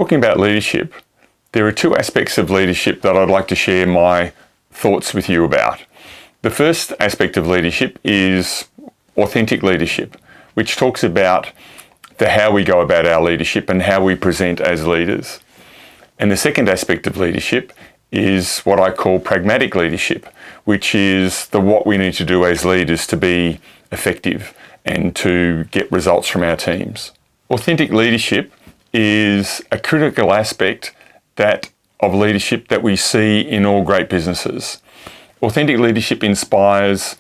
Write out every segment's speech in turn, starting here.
talking about leadership, there are two aspects of leadership that I'd like to share my thoughts with you about. The first aspect of leadership is authentic leadership, which talks about how we go about our leadership and how we present as leaders. And the second aspect of leadership is what I call pragmatic leadership, which is what we need to do as leaders to be effective and to get results from our teams. Authentic leadership is a critical aspect of leadership that we see in all great businesses. Authentic leadership inspires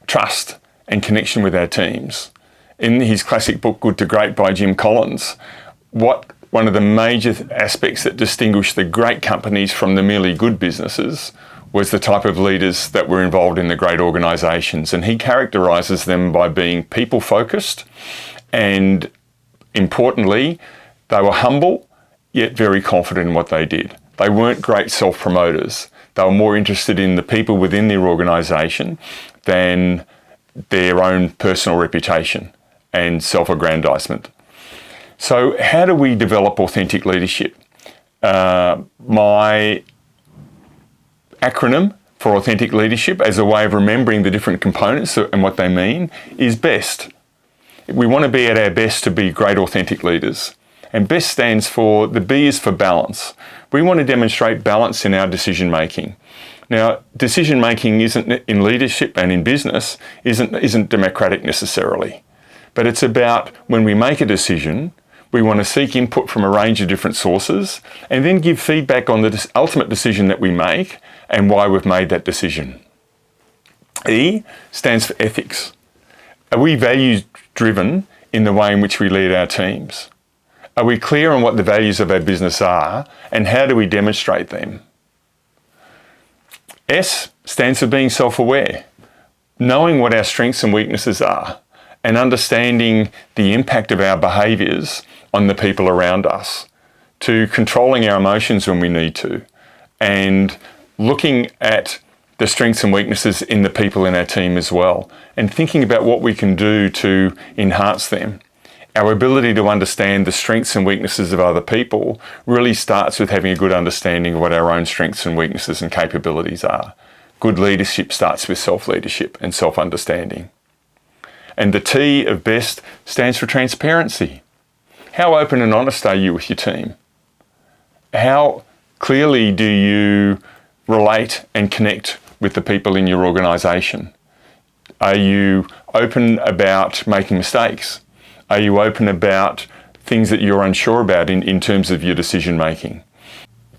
trust and connection with our teams. In his classic book, Good to Great by Jim Collins, one of the major aspects that distinguished the great companies from the merely good businesses was the type of leaders that were involved in the great organisations. And he characterises them by being people-focused and, importantly, they were humble, yet very confident in what they did. They weren't great self-promoters. They were more interested in the people within their organisation than their own personal reputation and self-aggrandisement. So how do we develop authentic leadership? My acronym for authentic leadership, as a way of remembering the different components and what they mean, is BEST. We want to be at our best to be great authentic leaders. And BEST stands for, the B is for balance. We want to demonstrate balance in our decision making. Now, decision making in leadership and in business isn't democratic necessarily, but it's about when we make a decision, we want to seek input from a range of different sources and then give feedback on the ultimate decision that we make and why we've made that decision. E stands for ethics. Are we values driven in the way in which we lead our teams? Are we clear on what the values of our business are and how do we demonstrate them? S stands for being self-aware, knowing what our strengths and weaknesses are and understanding the impact of our behaviours on the people around us, to controlling our emotions when we need to, and looking at the strengths and weaknesses in the people in our team as well, and thinking about what we can do to enhance them. Our ability to understand the strengths and weaknesses of other people really starts with having a good understanding of what our own strengths and weaknesses and capabilities are. Good leadership starts with self-leadership and self-understanding. And the T of BEST stands for transparency. How open and honest are you with your team? How clearly do you relate and connect with the people in your organisation? Are you open about making mistakes? Are you open about things that you're unsure about in terms of your decision making?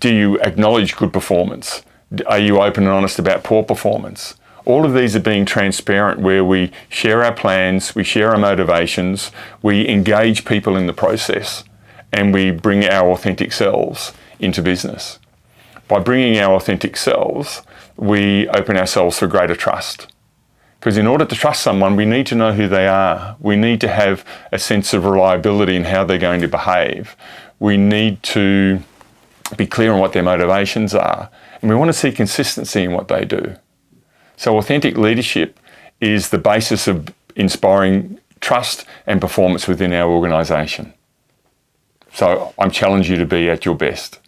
Do you acknowledge good performance? Are you open and honest about poor performance? All of these are being transparent, where we share our plans, we share our motivations, we engage people in the process, and we bring our authentic selves into business. By bringing our authentic selves, we open ourselves for greater trust. Because in order to trust someone, we need to know who they are. We need to have a sense of reliability in how they're going to behave. We need to be clear on what their motivations are. And we want to see consistency in what they do. So authentic leadership is the basis of inspiring trust and performance within our organisation. So I'm challenging you to be at your best.